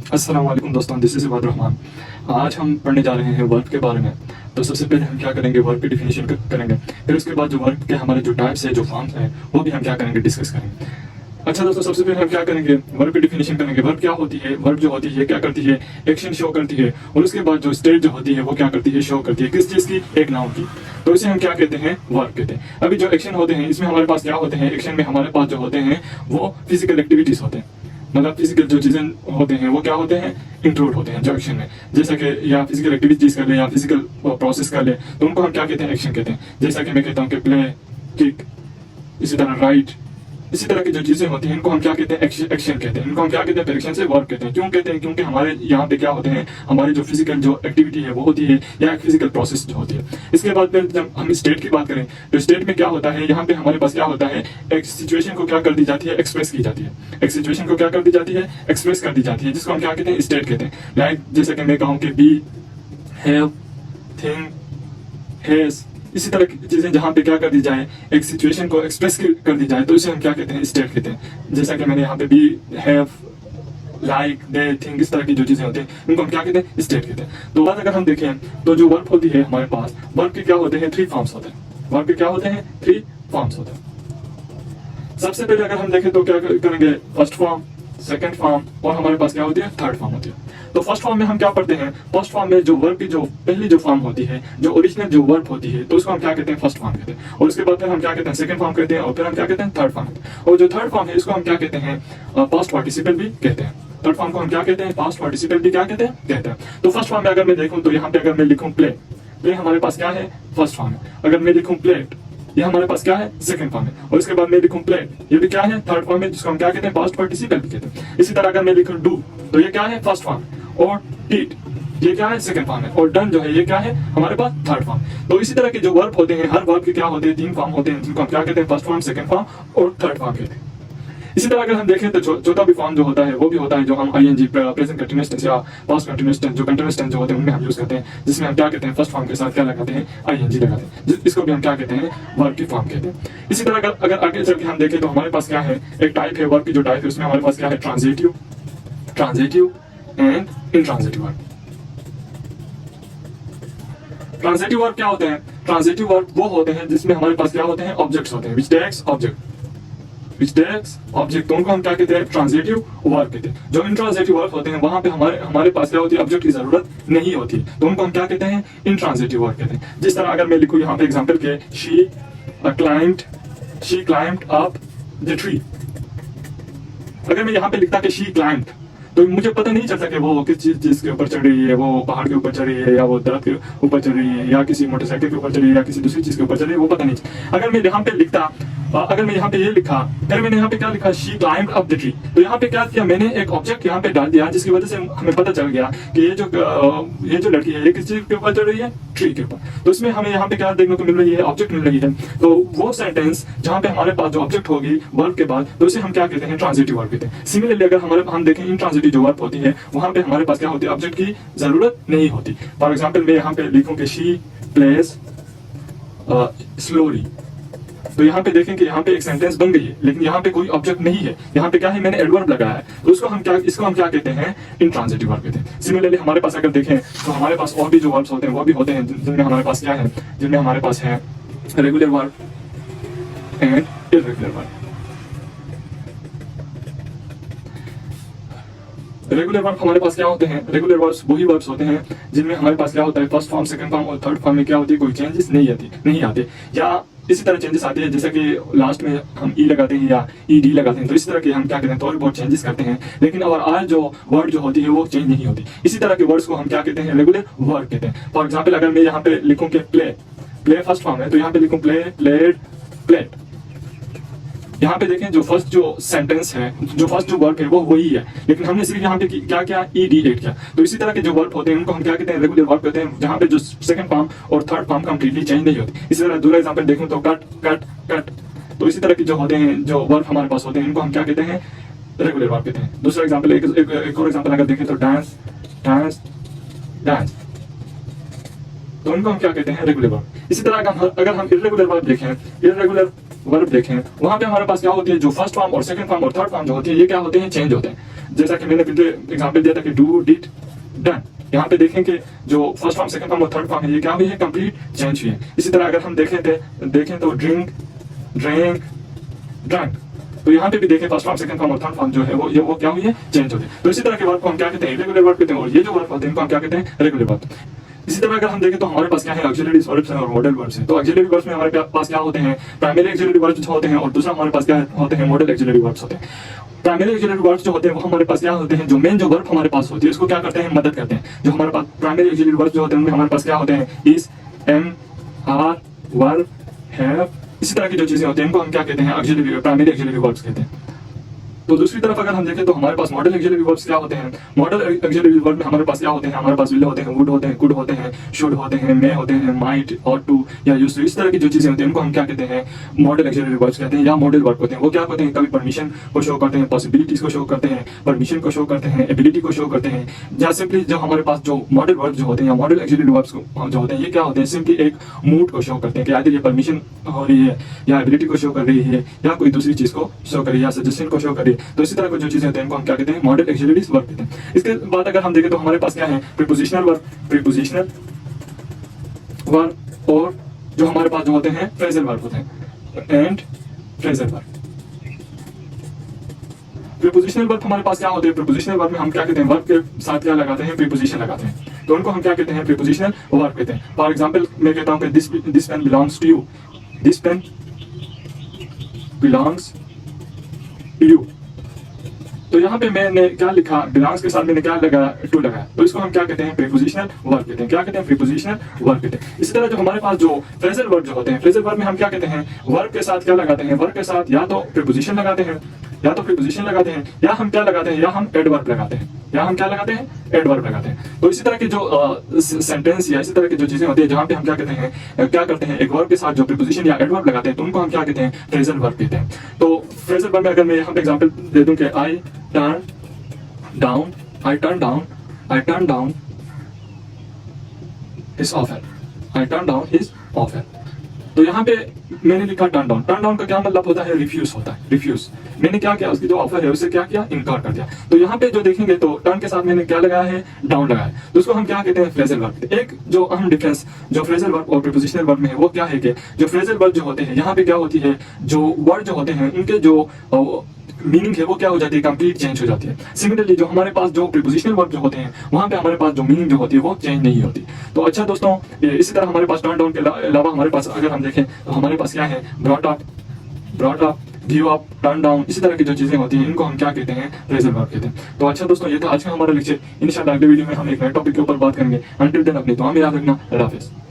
अस्सलाम वालेकुम दोस्तों, दिस इज़ इबाद रहमान। आज हम पढ़ने जा रहे हैं वर्ब के बारे में। तो सबसे पहले हम क्या करेंगे, वर्ब की डिफिनेशन करेंगे। फिर उसके बाद जो वर्ब के हमारे जो टाइप्स है, जो फॉर्म्स हैं, वो भी हम क्या करेंगे, डिस्कस करेंगे। अच्छा दोस्तों, सबसे पहले हम क्या करेंगे, वर्ब की डिफिनेशन करेंगे। वर्ब क्या होती है, वर्ब जो होती है क्या करती है, एक्शन शो करती है। और उसके बाद जो स्टेट जो होती है वो क्या करती है, शो करती है किस चीज़ की, एक नाउन की। तो इसे हम क्या कहते हैं, वर्ब कहते हैं। अभी जो एक्शन होते हैं इसमें हमारे पास क्या होते हैं, एक्शन में हमारे पास जो होते हैं वो फिजिकल एक्टिविटीज़ होते हैं। मतलब फिजिकल जो चीज़ें होते हैं वो क्या होते हैं, इंक्लूड होते हैं जो एक्शन में। जैसा कि या फिजिकल एक्टिविटीज कर ले या फिजिकल प्रोसेस कर ले, तो उनको हम क्या कहते हैं, एक्शन कहते हैं। जैसा कि मैं कहता हूँ कि प्ले, किक, इसी तरह राइट, इसी तरह की जो चीजें होती हैं इनको हम क्या कहते हैं, एक्शन कहते हैं। इनको हम क्या कहते हैं, एक्शन से वर्ब कहते हैं। क्यों कहते हैं, क्योंकि हमारे यहाँ पे क्या होते हैं, हमारी जो फिजिकल जो एक्टिविटी है वो होती है, या एक फिजिकल प्रोसेस जो होती है। इसके बाद फिर जब हम स्टेट की बात करें तो स्टेट में क्या होता है, यहाँ पे हमारे पास क्या होता है, एक सिचुएशन को क्या कर दी जाती है, एक्सप्रेस की जाती है। एक सिचुएशन को क्या कर दी जाती है, एक्सप्रेस कर दी जाती है, जिसको हम क्या कहते हैं, स्टेट कहते हैं। लाइक जैसे कि मैं कहूँ कि बी, हैव, थिंक, हैज, इसी तरह की चीजें जहां पे क्या कर दी जाए, एक सिचुएशन को एक्सप्रेस कर दी जाए, तो इसे हम क्या कहते हैं, स्टेट कहते हैं। जैसा कि मैंने यहाँ पे be, have, like, they, think, इस तरह की जो चीजें होती हैं उनको हम क्या कहते हैं, स्टेट कहते हैं। तो बात अगर हम देखें तो जो वर्ब होती है हमारे पास, वर्ब के क्या होते हैं, 3 फॉर्म्स होते हैं। वर्ब के क्या होते हैं, 3 फॉर्म्स होते हैं। सबसे पहले अगर हम देखें तो क्या करेंगे, फर्स्ट फॉर्म, सेकंड फॉर्म और हमारे पास क्या होती है, थर्ड फॉर्म होती है। तो फर्स्ट फॉर्म में हम क्या पढ़ते हैं, फर्स्ट फॉर्म में जो वर्ब की जो पहली जो फॉर्म होती है, जो ओरिजिनल जो वर्ब होती है, तो उसको हम क्या कहते हैं, फर्स्ट फॉर्म कहते हैं। और उसके बाद फिर हम क्या कहते हैं, सेकंड फॉर्म कहते हैं। और फिर हम क्या कहते हैं, थर्ड फॉर्म कहते हैं। और जो थर्ड फॉर्म है इसको हम क्या कहते हैं, पास्ट पार्टिसिपल भी कहते हैं। थर्ड फॉर्म को हम क्या कहते हैं, पास्ट पार्टिसिपल भी क्या कहते हैं। तो फर्स्ट फॉर्म में अगर मैं देखूं तो यहाँ पे अगर मैं लिखूं प्ले, प्ले हमारे पास क्या है, फर्स्ट फॉर्म है। अगर मैं लिखूं प्लेट, ये हमारे पास क्या है, सेकंड फॉर्म है। और इसके बाद मैं लिखूं प्लेट, ये भी क्या है, थर्ड फॉर्म है, जिसको हम क्या कहते हैं, पास्ट पार्टिसिपल भी कहते हैं। इसी तरह अगर मैं लिखूं डू, तो ये क्या है, फर्स्ट फॉर्म। और ईट, ये क्या है, सेकंड फॉर्म है। और डन जो है ये क्या है, हमारे पास थर्ड फॉर्म। तो इसी तरह के जो वर्ब होते हैं, हर वर्ब के क्या होते हैं, 3 फॉर्म होते हैं, जिनको हम क्या कहते हैं, फर्स्ट फॉर्म, सेकंड फॉर्म और थर्ड फॉर्म कहते हैं। इसी तरह अगर हम देखें तो चौथा भी फॉर्म जो होता है वो भी होता है, जो हम आईएनजी, प्रेजेंट कंटीन्यूअस टेंस या पास्ट कंटीन्यूअस टेंस, जो कंटीन्यूअस टेंस जो होते हैं उनमें हम यूज करते हैं, जिसमें हम क्या कहते हैं, फर्स्ट फॉर्म के साथ क्या लगाते हैं, आईएनजी लगाते हैं, इसको भी हम क्या कहते हैं, वर्ब की फॉर्म कहते हैं। इसी तरह अगर आगे चल के हम देखें तो हमारे पास क्या है, एक टाइप है वर्ब की, जो टाइप है उसमें हमारे पास क्या है, transitive, transitive and intransitive verb. Transitive verb क्या होते हैं, ट्रांजिटिव वर्ब वो होते हैं जिसमें हमारे पास क्या होते हैं, ऑब्जेक्ट्स होते हैं, which takes object, which takes object, तो उनको हम क्या कहते हैं, ट्रांजिटिव वर्ब कहते हैं। जो इंट्रांजिटिव वर्ब होते हैं वहां पे हमारे पास क्या होती है, ऑब्जेक्ट की जरूरत नहीं होती, तो उनको हम क्या कहते हैं, इंट्रांजिटिव वर्ब कहते हैं। जिस तरह अगर मैं लिखूं यहाँ पे एग्जांपल के, she climbed up the tree, अगर मैं यहाँ पे लिखता कि शी क्लाइंब्ड, तो मुझे पता नहीं चलता कि वो किस चीज के ऊपर चढ़ रही है, वो पहाड़ के ऊपर चढ़ रही है, या वो दरख्त के ऊपर चढ़ रही है, या किसी मोटरसाइकिल के ऊपर चढ़ रही है, या किसी दूसरी चीज के ऊपर चढ़ रही है, वो पता नहीं। अगर मैं यहाँ पे लिखता, अगर मैं यहाँ पे ये लिखा, अगर मैंने यहाँ पे क्या लिखा, she climbed up the tree, तो यहाँ पे क्या किया, मैंने एक ऑब्जेक्ट यहाँ पे डाल दिया, जिसकी वजह से हमें पता चल गया कि ये जो लड़की है ये किस चीज के ऊपर चढ़ रही है, ट्री के ऊपर। तो इसमें हमें यहाँ पे क्या देखने को मिल रही है, ऑब्जेक्ट मिल रही है। तो वो सेंटेंस जहाँ पे हमारे पास जो ऑब्जेक्ट होगी वर्ब के बाद, तो इसे हम क्या कहते हैं, ट्रांजिटिव वर्ब कहते हैं। सिमिलरली अगर हम देखें इंट्रांजिटिव जो वर्ब होती है, वहां पे हमारे पास क्या होती है, ऑब्जेक्ट की जरूरत नहीं होती। फॉर एग्जाम्पल मैं यहाँ पे लिखूं कि शी प्लेज स्लोली, तो यहाँ पे देखें कि यहाँ पे एक सेंटेंस बन गई है, लेकिन यहाँ पे कोई ऑब्जेक्ट नहीं है। यहाँ पे क्या है, मैंने एडवर्ब लगाया है, तो इसको हम क्या कहते हैं, इंट्रांजिटिव वर्ब कहते हैं। सिमिलरली हमारे पास अगर देखें तो हमारे पास और भी जो वर्ब्स होते हैं वो भी होते हैं, जिनमें हमारे पास क्या है, जिनमें हमारे पास है regular verb and irregular verb. Regular verb हमारे पास क्या होते हैं, रेगुलर वर्ब्स वही वर्ब्स होते हैं जिनमें हमारे पास क्या होता है, फर्स्ट फॉर्म, सेकंड फॉर्म और थर्ड फॉर्म में क्या होती है, कोई चेंजेस नहीं आते, या इसी तरह चेंजेस आते हैं, जैसे कि लास्ट में हम ई लगाते हैं या ई डी लगाते हैं, तो इस तरह के हम क्या करते हैं, थोड़ी बहुत चेंजेस करते हैं, लेकिन और आज जो वर्ड जो होती है वो चेंज नहीं होती। इसी तरह के वर्ड्स को हम क्या कहते हैं, रेगुलर वर्ब कहते हैं। फॉर एग्जाम्पल अगर मैं यहाँ पे लिखूं कि प्ले, प्ले फर्स्ट फॉर्म है, तो यहाँ पे लिखूं प्ले, प्लेड, प्लेट। यहाँ पे देखें जो फर्स्ट जो सेंटेंस है, जो फर्स्ट जो वर्ब है वो वही है, लेकिन हमने सिर्फ यहाँ पे क्या किया, ई डी एड किया। तो इसी तरह के जो वर्ब होते हैं उनको हम क्या कहते हैं, रेगुलर वर्ब कहते हैं, जहाँ पे जो सेकंड फॉर्म और थर्ड फॉर्म कंप्लीटली चेंज नहीं होती। इसी तरह दूसरा एग्जांपल देखूं तो कट, कट, कट, तो इसी तरह के जो होते हैं, जो वर्ब हमारे पास होते हैं, इनको हम क्या कहते हैं, रेगुलर वर्ब कहते हैं। दूसरा एग्जाम्पल, एक और एग्जाम्पल अगर देखें तो डांस, डांस, डांस, तो उनको हम क्या कहते हैं, रेगुलर वर्ब। इसी तरह अगर हम इर्रेगुलर वर्ब देखें, इर्रेगुलर वर्ब देखें, वहां पे हमारे पास क्या होती है, जो फर्स्ट फॉर्म और सेकंड फॉर्म और थर्ड फॉर्म जो होती है ये क्या होते हैं, चेंज होते हैं। जैसा कि मैंने पिछले एग्जांपल दिया था कि डू, डिड, डन, यहाँ पे देखें कि जो फर्स्ट फॉर्म, सेकंड फॉर्म और थर्ड फॉर्म है ये क्या हुई है, कंप्लीट चेंज हुई है। इसी तरह अगर हम देखें तो ड्रिंक, ड्रिंक, ड्रंक, तो यहाँ पे भी देखें फर्स्ट फॉर्म, सेकंड फॉर्म और थर्ड फॉर्म जो है वो क्या हुई है, चेंज हो गई। तो इसी तरह के वर्ब को हम क्या कहते हैं, इरेगुलर वर्ब कहते हैं, और ये जो वर्ब होते हैं इनको हम क्या कहते हैं, रेगुलर वर्ब। इसी तरह अगर हम देखें तो हमारे पास क्या है, ऑक्सिलरी वर्ब्स हैं और मॉडल वर्ब्स हैं। तो ऑक्सिलरी वर्ब्स में हमारे पास क्या होते हैं, प्राइमरी ऑक्सिलरी वर्ब्स होते हैं, और दूसरा हमारे पास क्या होते हैं, मॉडल ऑक्सिलरी वर्ब्स होते हैं। प्राइमरी ऑक्सिलरी वर्ब्स जो होते हैं वो हमारे पास क्या होते हैं, जो मेन जो वर्ब हमारे पास होती है उसको क्या करते हैं, मदद करते हैं। जो हमारे पास प्राइमरी ऑक्सिलरी वर्ब्स जो होते हैं उनमें हमारे पास क्या होते हैं, is, am, are, were, have, इसी तरह की जो चीजें होती हैं इनको हम क्या कहते हैं, ऑक्सिलरी, प्राइमरी ऑक्सिलरी वर्ब्स कहते हैं। तो दूसरी तरफ अगर हम देखें तो हमारे पास मॉडल ऑक्सिलरी वर्ब्स क्या होते हैं। मॉडल ऑक्सिलरी वर्ब में हमारे पास क्या होते हैं, हमारे पास विल होते हैं, वुड होते हैं, कुड होते हैं, शुड होते हैं, मे होते हैं, माइट, और टू या यूज्ड टू, इस तरह की जो चीजें होती हैं उनको हम क्या कहते हैं, मॉडल ऑक्सिलरी वर्ब्स कहते हैं या मॉडल वर्ब कहते हैं। वो क्या करते हैं, कभी परमिशन को शो करते हैं, पॉसिबिलिटीज को शो करते हैं, परमिशन को शो करते हैं, एबिलिटी को शो करते हैं। या सिंपली जो हमारे पास जो मॉडल वर्ब जो होते हैं या मॉडल ऑक्सिलरी वर्ब्स जो होते हैं ये क्या होते हैं, सिंपली एक मूड को शो करते हैं कि आइदर ये परमिशन हो रही है या एबिलिटी को शो कर रही है या कोई दूसरी चीज को शो कर रही है या सजेशन को शो कर रही है। तो इसी तरह की जो चीजें होते हैं इनको हम क्या कहते हैं, मॉडल ऑक्सिलरी वर्ब कहते हैं। इसके बाद अगर हम देखें तो हमारे पास क्या है, प्रीपोजिशनल वर्ब, प्रीपोजिशनल वर्ब, और जो हमारे पास जो होते हैं फ्रेजल वर्ब होते हैं, and phrasal verb. Prepositional verb हमारे पास क्या होते हैं, प्रीपोजिशनल वर्ब में हम क्या कहते हैं, वर्ब के साथ क्या लगाते हैं, प्रीपोजिशन लगाते हैं, तो उनको हम क्या कहते हैं, प्रीपोजिशनल वर्ब कहते हैं। फॉर एग्जांपल मैं कहता हूं कि this pen belongs to you, this pen belongs to you. तो यहाँ पे मैंने क्या लिखा, बिलोंग्स के साथ मैंने क्या लगाया, टू लगाया, तो इसको हम क्या कहते हैं, प्रीपोजिशनल वर्ब कहते हैं। क्या कहते हैं, प्रीपोजिशनल वर्ब कहते हैं। इसी तरह जो हमारे पास जो फ्रेजल वर्ब जो होते हैं, फ्रेजल वर्ब में हम क्या कहते हैं, वर्ब के साथ क्या लगाते हैं, वर्ब के साथ या तो प्रीपोजिशन लगाते हैं, या तो प्रीपोजिशन लगाते हैं, या हम क्या लगाते हैं, या हम एडवर्ब लगाते हैं, या हम क्या लगाते हैं, एडवर्ब लगाते हैं। तो इसी तरह की जो सेंटेंस या इसी तरह की जो चीजें होती है जहाँ पे हम क्या कहते हैं, क्या करते हैं, एक वर्ब के साथ जो प्रीपोजिशन या एडवर्ब लगाते हैं तो उनको हम क्या कहते हैं, फ्रेजल वर्ब कहते हैं। तो फ्रेजल वर्ब में अगर मैं यहाँ पे एग्जांपल दे दूं कि I turn down, I turn down, I turn down his offer, I turn down his offer. तो यहाँ पे मैंने लिखा टर्न डाउन, टर्न डाउन का क्या मतलब होता है, रिफ्यूज होता है, रिफ्यूज। मैंने क्या किया, उसकी जो ऑफर है उसे क्या किया, इनकार कर दिया। तो यहाँ पे जो देखेंगे तो टर्न के साथ मैंने क्या लगाया है, डाउन लगाया, तो उसको हम क्या कहते हैं, फ्रेजल वर्ब। एक जो अहम डिफरेंस जो फ्रेजल वर्ब और प्रीपोजिशनल वर्ब में है वो क्या है कि जो फ्रेजल वर्ब जो होते हैं यहाँ पे क्या होती है, जो वर्ड जो होते हैं उनके जो मीनिंग है वो क्या हो जाती है, कंप्लीट चेंज हो जाती है। सिमिलरली जो हमारे पास जो प्रीपोजिशनल वर्ब जो होते हैं वहां पे हमारे पास जो मीनिंग जो होती है वो चेंज नहीं होती। तो अच्छा दोस्तों, इसी तरह हमारे पास टर्न डाउन के अलावा हमारे पास अगर हम देखें तो हमारे पास क्या है, brought up, give up, turn down, इसी तरह की जो चीजें होती हैं इनको हम क्या कहते हैं, फ्रेजल वर्ब कहते हैं। तो अच्छा दोस्तों, ये था आज का हमारा लेक्चर। इंशाल्लाह अगले वीडियो में हम एक नए टॉपिक के ऊपर बात करेंगे। अंटिल देन अपनी दुआ में याद रखना। अल्लाह हाफिज़।